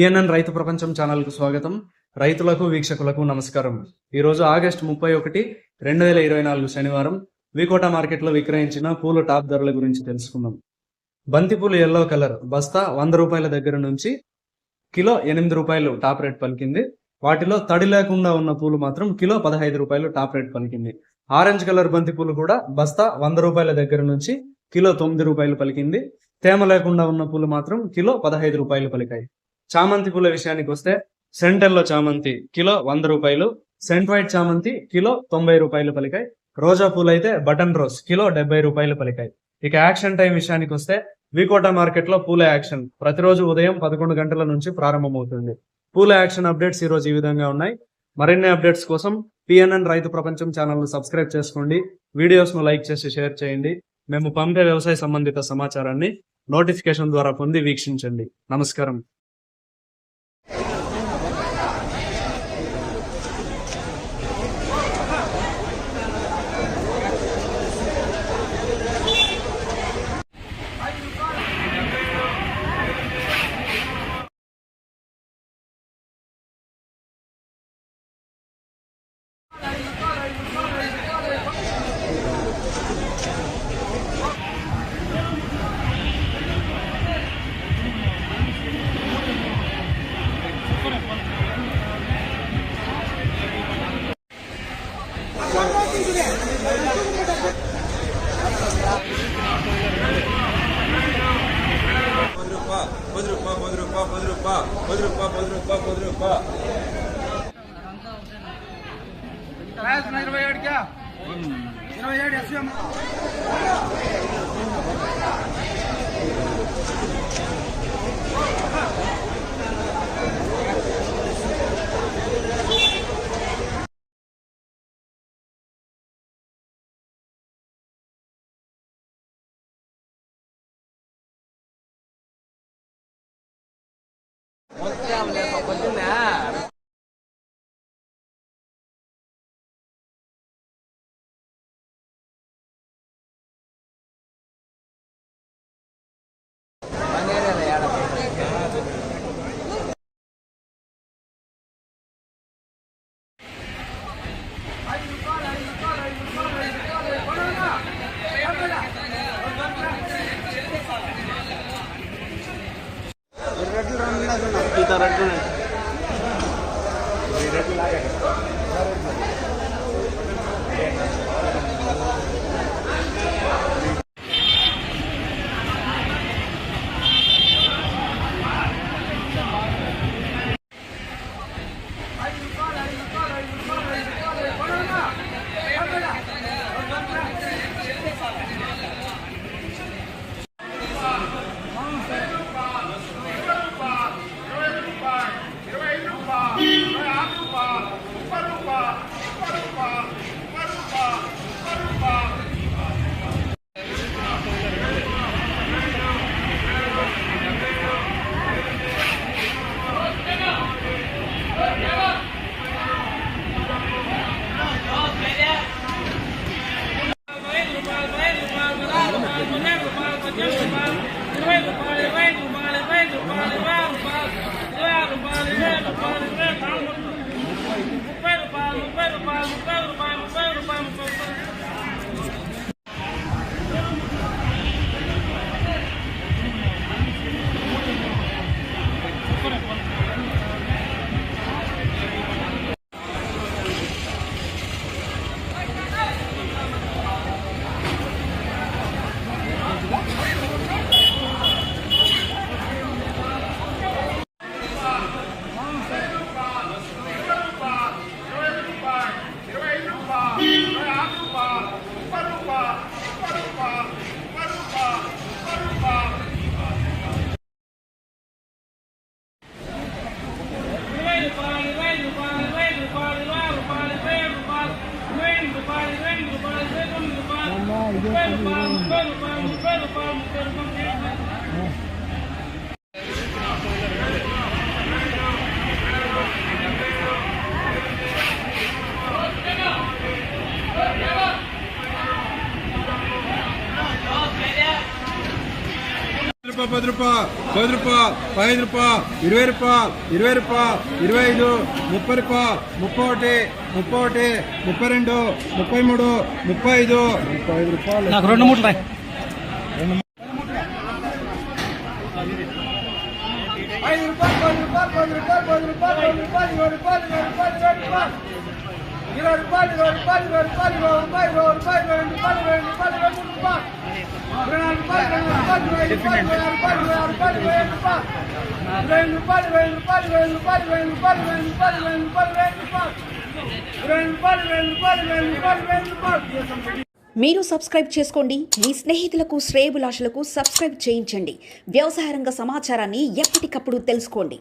PNN రైతు ప్రపంచం ఛానల్కు స్వాగతం. రైతులకు వీక్షకులకు నమస్కారం. ఈరోజు ఆగస్టు 31, 2024 శనివారం వికోట మార్కెట్లో విక్రయించిన పూలు టాప్ ధరల గురించి తెలుసుకుందాం. బంతిపూలు ఎల్లో కలర్ బస్తా 100 రూపాయల దగ్గర నుంచి కిలో 8 రూపాయలు టాప్ రేట్ పలికింది. వాటిలో తడి లేకుండా ఉన్న పూలు మాత్రం కిలో 15 రూపాయలు టాప్ రేట్ పలికింది. ఆరెంజ్ కలర్ బంతిపూలు కూడా బస్తా 100 రూపాయల దగ్గర నుంచి కిలో 9 రూపాయలు పలికింది. తేమ లేకుండా ఉన్న పూలు మాత్రం కిలో 15 రూపాయలు పలికాయి. చామంతి పూల విషయానికి వస్తే సెంటెల్లో చామంతి కిలో 100 రూపాయలు, సెంట్ వైట్ చామంతి కిలో 90 రూపాయలు పలికాయి. రోజా పూలు అయితే బటన్ రోజ్ కిలో 70 రూపాయలు పలికాయి. ఇక యాక్షన్ టైం విషయానికి వస్తే వికోట మార్కెట్లో పూల యాక్షన్ ప్రతిరోజు ఉదయం 11 గంటల నుంచి ప్రారంభమవుతుంది. పూల యాక్షన్ అప్డేట్స్ ఈరోజు ఈ విధంగా ఉన్నాయి. మరిన్ని అప్డేట్స్ కోసం పిఎన్ఎన్ రైతు ప్రపంచం ఛానల్ను సబ్స్క్రైబ్ చేసుకోండి. వీడియోస్ను లైక్ చేసి షేర్ చేయండి. మేము పంపే వ్యవసాయ సంబంధిత సమాచారాన్ని నోటిఫికేషన్ ద్వారా పొంది వీక్షించండి. నమస్కారం. రూపాయలు 10 రూపాయలు 5 రూపాయలు 20 రూపాయలు 25 30 రూపాయలు 31 32 35 రూపాయలు నాకు 2 మూటలు రాయి. 5 రూపాయలు 10 రూపాయలు 10 రూపాయలు 20 రూపాయలు 20 రూపాయలు 20 రూపాయలు. మీరు సబ్స్క్రైబ్ చేసుకోండి. మీ స్నేహితులకు శ్రేయోభిలాషులకు సబ్స్క్రైబ్ చేయించండి. వ్యవసాయ రంగ సమాచారాన్ని ఎప్పటికప్పుడు తెలుసుకోండి.